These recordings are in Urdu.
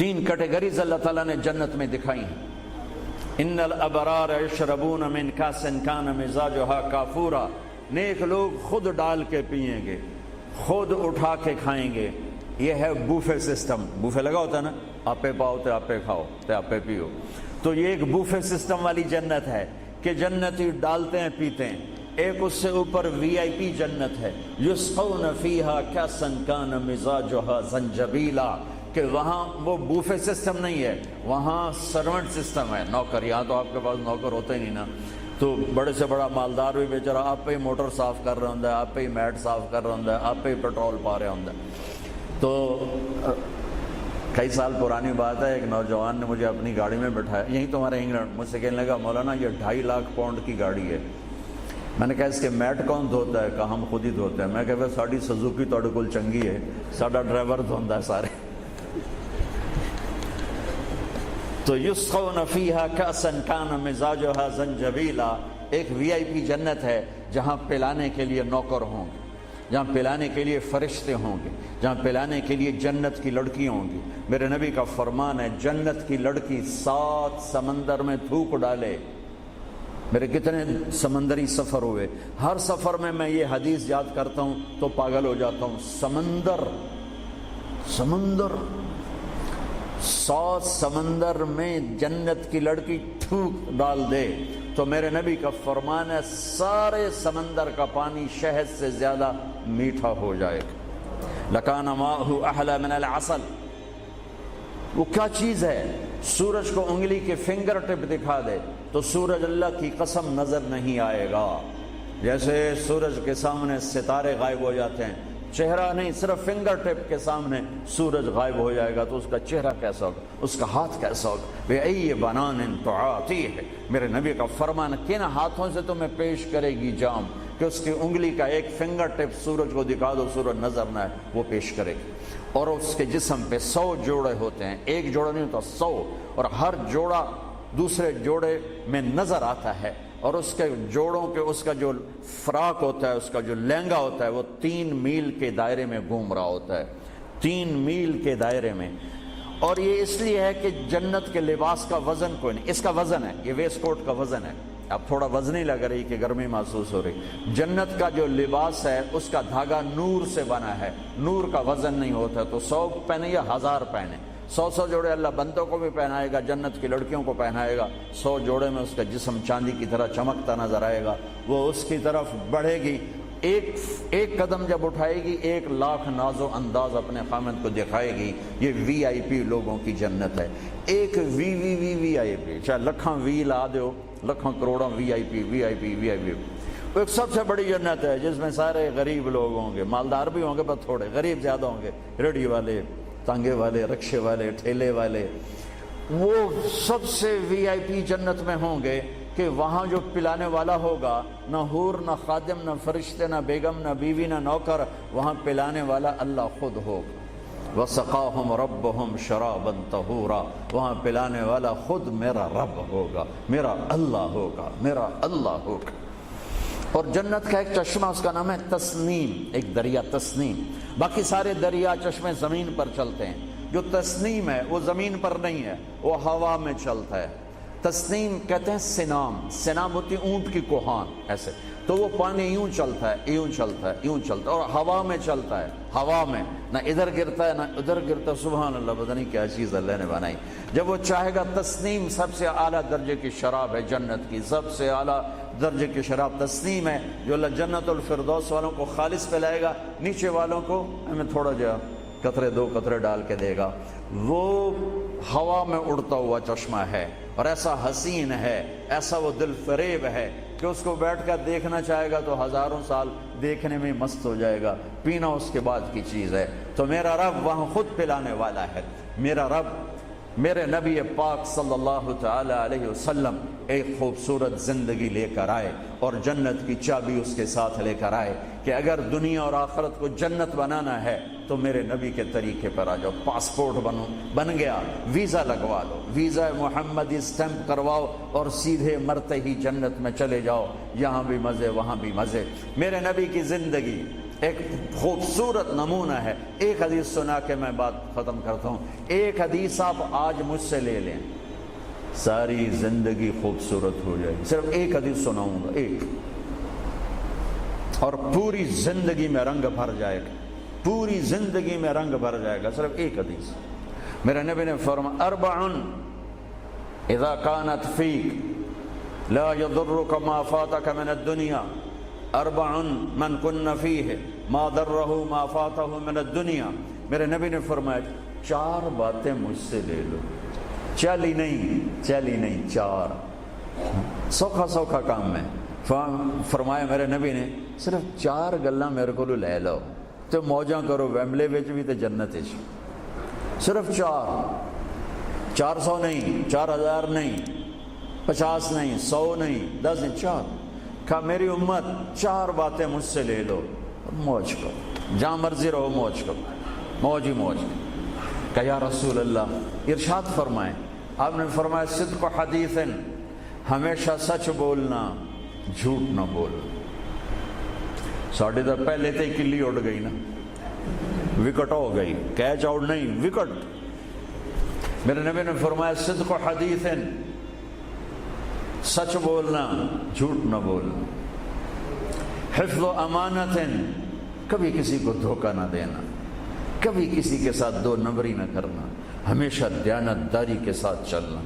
تین کیٹیگریز اللہ تعالیٰ نے جنت میں دکھائی ہیں. ان الابرار یشربون من کاس کان مزاجھا کافورا. نیک لوگ خود ڈال کے پئیں گے، خود اٹھا کے کھائیں گے. یہ ہے بوفے سسٹم. بوفے لگا ہوتا ہے نا، آپے پاؤ تے آپے کھاؤ تے آپے پیو. تو یہ ایک بوفے سسٹم والی جنت ہے کہ جنتی ڈالتے ہیں پیتے ہیں. ایک اس سے اوپر وی آئی پی جنت ہے، یسقون فیہا کاسا کان مزاجھا زنجبیلا، کہ وہاں وہ بوفے سسٹم نہیں ہے، وہاں سرونٹ سسٹم ہے، نوکر. یہاں تو آپ کے پاس نوکر ہوتے ہی نہیں نا. تو بڑے سے بڑا مالدار بھی بیچارہ آپ پہ ہی موٹر صاف کر رہا ہوں، آپ پہ ہی میٹ صاف کر رہا ہوں، آپ پہ ہی پیٹرول پا رہا ہوں. تو کئی سال پرانی بات ہے، ایک نوجوان نے مجھے اپنی گاڑی میں بٹھایا، یہیں تمہارے انگلینڈ. مجھ سے کہنے لگا مولانا یہ 2.5 لاکھ پاؤنڈ کی گاڑی ہے. میں نے کہا اس کے میٹ کون دھوتا ہے؟ کہا ہم خود ہی دھوتے ہیں. میں کہا ساڑی سزوکی توڑے کول چنگی ہے، ساڑا ڈرائیور دھوندا ہے سارے. تو یسقون فیہا کاسا کان مزاجھا زنجبیلا، ایک وی آئی پی جنت ہے جہاں پلانے کے لیے نوکر ہوں گے، جہاں پلانے کے لیے فرشتے ہوں گے، جہاں پلانے کے لیے جنت کی لڑکی ہوں گی. میرے نبی کا فرمان ہے جنت کی لڑکی 7 سمندر میں تھوک ڈالے. میرے کتنے سمندری سفر ہوئے، ہر سفر میں یہ حدیث یاد کرتا ہوں تو پاگل ہو جاتا ہوں. سمندر 100 سمندر میں جنت کی لڑکی تھوک ڈال دے تو میرے نبی کا فرمان ہے سارے سمندر کا پانی شہد سے زیادہ میٹھا ہو جائے گا. لکان ماءہ احلی من العسل. وہ کیا چیز ہے؟ سورج کو انگلی کے فنگر ٹپ دکھا دے تو سورج اللہ کی قسم نظر نہیں آئے گا. جیسے سورج کے سامنے ستارے غائب ہو جاتے ہیں، چہرہ نہیں، صرف فنگر ٹپ کے سامنے سورج غائب ہو جائے گا تو اس کا چہرہ کیسا ہوگا، اس کا ہاتھ کیسا ہوگا. بِأَيِّ بَنَانٍ تُعَاطِيهِ. میرے نبی کا فرمان، کن ہاتھوں سے تمہیں پیش کرے گی جام کہ اس کی انگلی کا ایک فنگر ٹپ سورج کو دکھا دو، سورج نظر نہ آئے، وہ پیش کرے گی. اور اس کے جسم پہ 100 جوڑے ہوتے ہیں، ایک جوڑا نہیں ہوتا، 100، اور ہر جوڑا دوسرے جوڑے میں نظر آتا ہے. اور اس کے جوڑوں کے اس کا جو فراق ہوتا ہے، اس کا جو لہنگا ہوتا ہے، وہ 3 میل کے دائرے میں گھوم رہا ہوتا ہے، 3 میل کے دائرے میں. اور یہ اس لیے ہے کہ جنت کے لباس کا وزن کوئی نہیں. اس کا وزن ہے، یہ ویسٹ کوٹ کا وزن ہے. اب تھوڑا وزنی لگ رہی کہ گرمی محسوس ہو رہی. جنت کا جو لباس ہے اس کا دھاگا نور سے بنا ہے، نور کا وزن نہیں ہوتا. تو 100 پہنے یا 1000 پہنے، 100 جوڑے اللہ بندوں کو بھی پہنائے گا، جنت کی لڑکیوں کو پہنائے گا. 100 جوڑے میں اس کا جسم چاندی کی طرح چمکتا نظر آئے گا. وہ اس کی طرف بڑھے گی، ایک قدم جب اٹھائے گی 1 لاکھ ناز و انداز اپنے خامد کو دکھائے گی. یہ وی آئی پی لوگوں کی جنت ہے. ایک وی آئی پی، چاہے لکھاں وی لا دو، لکھاں کروڑوں وی آئی پی. ایک سب سے بڑی جنت ہے جس میں سارے غریب لوگ ہوں گے، مالدار بھی ہوں گے پر تھوڑے، غریب زیادہ ہوں گے. ریڑھی والے، تانگے والے، رکشے والے، ٹھیلے والے، وہ سب سے وی آئی پی جنت میں ہوں گے کہ وہاں جو پلانے والا ہوگا، نہ حور، نہ خادم، نہ فرشتے، نہ بیگم، نہ بیوی، نہ نوکر، وہاں پلانے والا اللہ خود ہوگا. وَسَقَاهُمْ رَبُّهُمْ شَرَابًا طَهُورًا. وہاں پلانے والا خود میرا رب ہوگا، میرا اللہ ہوگا، میرا اللہ ہوگا. اور جنت کا ایک چشمہ، اس کا نام ہے تسنیم، ایک دریا تسنیم. باقی سارے دریا چشمے زمین پر چلتے ہیں، جو تسنیم ہے وہ زمین پر نہیں ہے، وہ ہوا میں چلتا ہے. تسنیم کہتے ہیں سنام ہوتی اونٹ کی کوہان ایسے. تو وہ پانی یوں چلتا ہے، یوں چلتا ہے، یوں چلتا ہے، اور ہوا میں چلتا ہے. ہوا میں نہ ادھر گرتا ہے نہ ادھر گرتا ہے. سبحان اللہ، پتہ نہیں کیا چیز اللہ نے بنائی. جب وہ چاہے گا، تسنیم سب سے اعلیٰ درجے کی شراب ہے جنت کی، سب سے اعلیٰ درجے کی شراب تسنیم ہے جو اللہ جنت الفردوس والوں کو خالص پلائے گا، نیچے والوں کو ہمیں تھوڑا جا قطرے 2 قطرے ڈال کے دے گا. وہ ہوا میں اڑتا ہوا چشمہ ہے اور ایسا حسین ہے، ایسا وہ دل فریب ہے کہ اس کو بیٹھ کر دیکھنا چاہے گا تو ہزاروں سال دیکھنے میں مست ہو جائے گا. پینا اس کے بعد کی چیز ہے. تو میرا رب وہاں خود پلانے والا ہے. میرا رب، میرے نبی پاک صلی اللہ تعالی علیہ وسلم ایک خوبصورت زندگی لے کر آئے اور جنت کی چابی اس کے ساتھ لے کر آئے کہ اگر دنیا اور آخرت کو جنت بنانا ہے تو میرے نبی کے طریقے پر آ جاؤ. پاسپورٹ بن گیا، ویزا لگوا لو، ویزا محمدی سٹیمپ کرواؤ اور سیدھے مرتے ہی جنت میں چلے جاؤ. یہاں بھی مزے، وہاں بھی مزے. میرے نبی کی زندگی ایک خوبصورت نمونہ ہے. ایک حدیث سنا کے میں بات ختم کرتا ہوں. ایک حدیث آپ آج مجھ سے لے لیں، ساری زندگی خوبصورت ہو جائے گی. صرف ایک حدیث سناؤں گا، ایک، اور پوری زندگی میں رنگ بھر جائے گا، پوری زندگی میں رنگ بھر جائے گا. صرف ایک حدیث. میرے نبی نے فرمایا اربع اذا كانت فيك لا يضرك ما فاتك من الدنيا اربع من كن فيه ما ضره ما فاته من الدنيا. میرے نبی نے فرمایا 4 باتیں مجھ سے لے لو. چلی نہیں 4 سوکھا کام ہے. فرمایا میرے نبی نے صرف 4 گلاں میرے کو لے لو تو موجاں کرو ویملے وچ بھی تے جنت وچ. صرف 400 نہیں، 4000 نہیں، 50 نہیں، 100 نہیں، 10 نہیں، 4. کہا میری امت 4 باتیں مجھ سے لے لو اور موج کرو، جہاں مرضی رہو موج کرو، موج ہی موج. کہا یا رسول اللہ، ارشاد فرمائیں. آپ نے فرمایا صدق حدیث، ہمیشہ سچ بولنا، جھوٹ نہ بولنا. ساڑھے تو پہلے تے کلی اڑ گئی نا، وکٹ ہو گئی، کیچ آؤٹ نہیں، وکٹ. میرے نبی نے فرمایا صدق حدیث، سچ بولنا، جھوٹ نہ بولنا. حفظ امانت، کبھی کسی کو دھوکہ نہ دینا، کبھی کسی کے ساتھ 2 نمبری نہ کرنا، ہمیشہ دیانتداری کے ساتھ چلنا،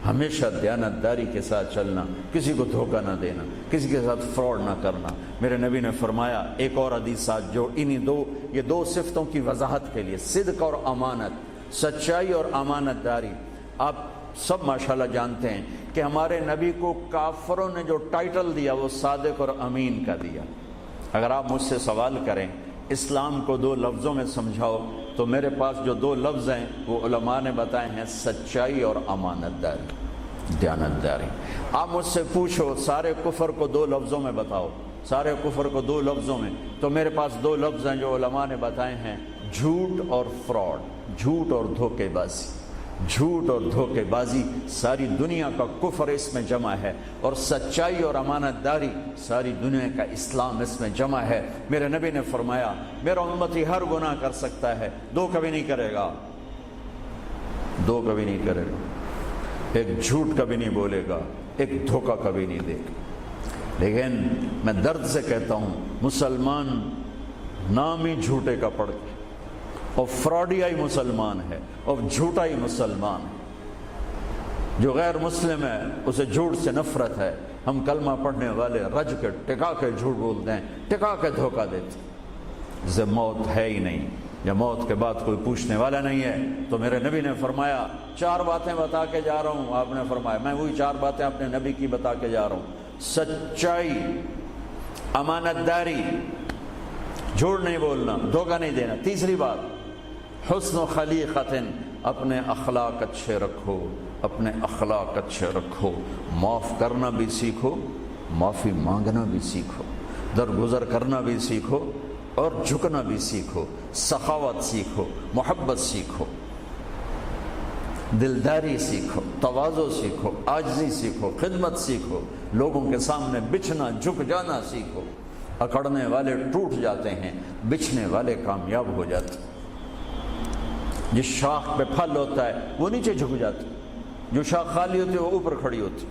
ہمیشہ دیانتداری کے ساتھ چلنا، کسی کو دھوکہ نہ دینا، کسی کے ساتھ فراڈ نہ کرنا. میرے نبی نے فرمایا ایک اور حدیث ساتھ جو یہ 2 صفتوں کی وضاحت کے لیے، صدق اور امانت، سچائی اور امانت داری. آپ سب ماشاءاللہ جانتے ہیں کہ ہمارے نبی کو کافروں نے جو ٹائٹل دیا وہ صادق اور امین کا دیا. اگر آپ مجھ سے سوال کریں اسلام کو 2 لفظوں میں سمجھاؤ تو میرے پاس جو 2 لفظ ہیں وہ علماء نے بتائے ہیں، سچائی اور امانت داری، دیانتداری. آپ مجھ سے پوچھو سارے کفر کو 2 لفظوں میں بتاؤ، سارے کفر کو 2 لفظوں میں، تو میرے پاس 2 لفظ ہیں جو علماء نے بتائے ہیں، جھوٹ اور فراڈ، جھوٹ اور دھوکے بازی. جھوٹ اور دھوکے بازی ساری دنیا کا کفر اس میں جمع ہے، اور سچائی اور امانت داری ساری دنیا کا اسلام اس میں جمع ہے. میرے نبی نے فرمایا میرا امتی ہر گناہ کر سکتا ہے، 2 کبھی نہیں کرے گا، 2 کبھی نہیں کرے گا. ایک جھوٹ کبھی نہیں بولے گا، ایک دھوکہ کبھی نہیں دے گا. لیکن میں درد سے کہتا ہوں مسلمان نام ہی جھوٹے کا پڑھ کے اور فراڈیائی مسلمان ہے اور جھوٹا ہی مسلمان ہے. جو غیر مسلم ہے اسے جھوٹ سے نفرت ہے. ہم کلمہ پڑھنے والے رج کے ٹکا کے جھوٹ بولتے ہیں، ٹکا کے دھوکہ دیتے ہیں. جسے موت ہے ہی نہیں، یا موت کے بعد کوئی پوچھنے والا نہیں ہے. تو میرے نبی نے فرمایا 4 باتیں بتا کے جا رہا ہوں. آپ نے فرمایا میں وہی 4 باتیں اپنے نبی کی بتا کے جا رہا ہوں. سچائی، امانت داری، جھوٹ نہیں بولنا، دھوکہ نہیں دینا. تیسری بات حسن و خلیقت، اپنے اخلاق اچھے رکھو، اپنے اخلاق اچھے رکھو. معاف کرنا بھی سیکھو، معافی مانگنا بھی سیکھو، درگزر کرنا بھی سیکھو اور جھکنا بھی سیکھو. سخاوت سیکھو، محبت سیکھو، دلداری سیکھو، تواضع سیکھو، عاجزی سیکھو، خدمت سیکھو. لوگوں کے سامنے بچھنا، جھک جانا سیکھو. اکڑنے والے ٹوٹ جاتے ہیں، بچھنے والے کامیاب ہو جاتے ہیں. جس شاخ پہ پھل ہوتا ہے وہ نیچے جھک جاتی، جو شاخ خالی ہوتی ہے وہ اوپر کھڑی ہوتی.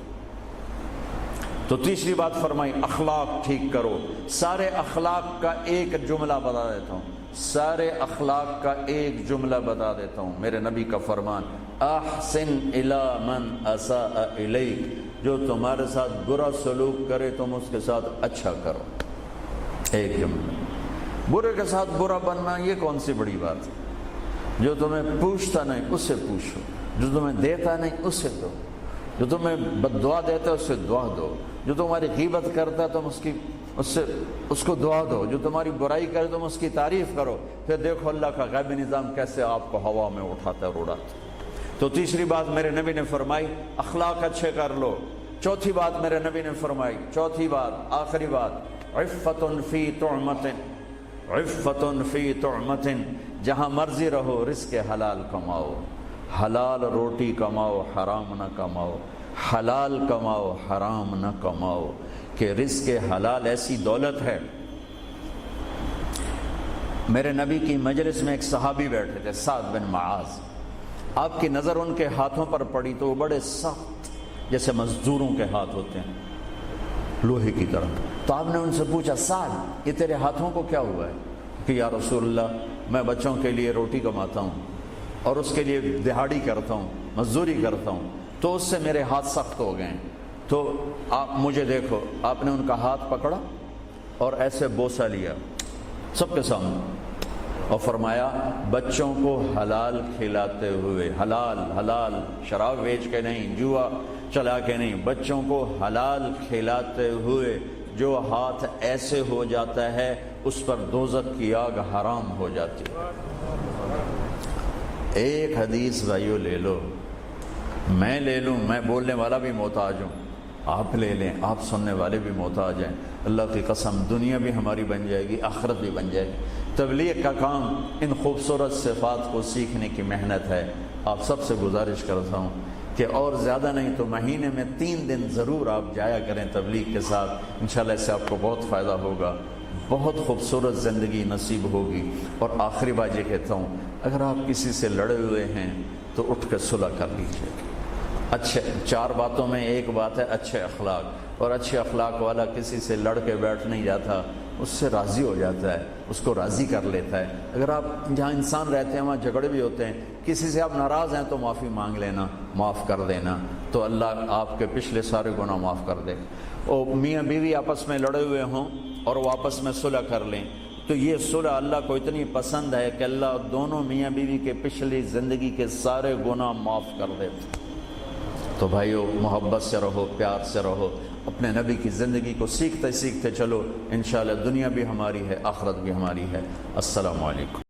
تو تیسری بات فرمائی اخلاق ٹھیک کرو. سارے اخلاق کا ایک جملہ بتا دیتا ہوں، سارے اخلاق کا ایک جملہ بتا دیتا ہوں. میرے نبی کا فرمان احسن الی من اساء الیک، جو تمہارے ساتھ برا سلوک کرے تم اس کے ساتھ اچھا کرو. ایک جملہ. برے کے ساتھ برا بننا یہ کون سی بڑی بات ہے؟ جو تمہیں پوچھتا نہیں اس سے پوچھو، جو تمہیں دیتا نہیں اس سے دو، جو تمہیں بد دعا دیتا ہے اس سے دعا دو، جو تمہاری غیبت کرتا ہے تم اس کو دعا دو، جو تمہاری برائی کرے تم اس کی تعریف کرو. پھر دیکھو اللہ کا غیبی نظام کیسے آپ کو ہوا میں اٹھاتا ہے اور اڑاتا ہے. تو تیسری بات میرے نبی نے فرمائی اخلاق اچھے کر لو. چوتھی بات میرے نبی نے فرمائی، چوتھی بات آخری بات، عفت فی طعمت، عفت فی طعمت، جہاں مرضی رہو رزق حلال کماؤ، حلال روٹی کماؤ، حرام نہ کماؤ، حلال کماؤ حرام نہ کماؤ. کہ رزق حلال ایسی دولت ہے میرے نبی کی مجلس میں ایک صحابی بیٹھے تھے، سعد بن معاذ۔ آپ کی نظر ان کے ہاتھوں پر پڑی تو وہ بڑے سخت، جیسے مزدوروں کے ہاتھ ہوتے ہیں، لوہے کی طرح۔ تو آپ نے ان سے پوچھا، سعد یہ تیرے ہاتھوں کو کیا ہوا ہے؟ کہ یا رسول اللہ میں بچوں کے لیے روٹی کماتا ہوں اور اس کے لیے دہاڑی کرتا ہوں، مزدوری کرتا ہوں، تو اس سے میرے ہاتھ سخت ہو گئے ہیں، تو آپ مجھے دیکھو۔ آپ نے ان کا ہاتھ پکڑا اور ایسے بوسہ لیا سب کے سامنے اور فرمایا بچوں کو حلال کھلاتے ہوئے، حلال حلال، شراب بیچ کے نہیں، جوا چلا کے نہیں، بچوں کو حلال کھلاتے ہوئے جو ہاتھ ایسے ہو جاتا ہے اس پر دوزخ کی آگ حرام ہو جاتی ہے۔ ایک حدیث بھائیو لے لو، میں لے لوں، میں بولنے والا بھی محتاج ہوں، آپ لے لیں، آپ سننے والے بھی محتاج ہیں۔ اللہ کی قسم دنیا بھی ہماری بن جائے گی، آخرت بھی بن جائے گی۔ تبلیغ کا کام ان خوبصورت صفات کو سیکھنے کی محنت ہے۔ آپ سب سے گزارش کرتا ہوں کہ اور زیادہ نہیں تو مہینے میں 3 دن ضرور آپ جایا کریں تبلیغ کے ساتھ، انشاءاللہ اس سے آپ کو بہت فائدہ ہوگا، بہت خوبصورت زندگی نصیب ہوگی۔ اور آخری بات یہ کہتا ہوں، اگر آپ کسی سے لڑے ہوئے ہیں تو اٹھ کے صلح کر لیجیے۔ اچھے 4 باتوں میں ایک بات ہے اچھے اخلاق، اور اچھے اخلاق والا کسی سے لڑ کے بیٹھ نہیں جاتا، اس سے راضی ہو جاتا ہے، اس کو راضی کر لیتا ہے۔ اگر آپ جہاں انسان رہتے ہیں وہاں جھگڑے بھی ہوتے ہیں، کسی سے آپ ناراض ہیں تو معافی مانگ لینا، معاف کر دینا، تو اللہ آپ کے پچھلے سارے گناہ معاف کر دے۔ اور میاں بیوی آپس میں لڑے ہوئے ہوں اور وہ آپس میں صلح کر لیں تو یہ صلح اللہ کو اتنی پسند ہے کہ اللہ دونوں میاں بیوی کے پچھلی زندگی کے سارے گناہ معاف کر دیتے۔ تو بھائیو محبت سے رہو، پیار سے رہو، اپنے نبی کی زندگی کو سیکھتے سیکھتے چلو، انشاءاللہ دنیا بھی ہماری ہے، آخرت بھی ہماری ہے۔ السلام علیکم۔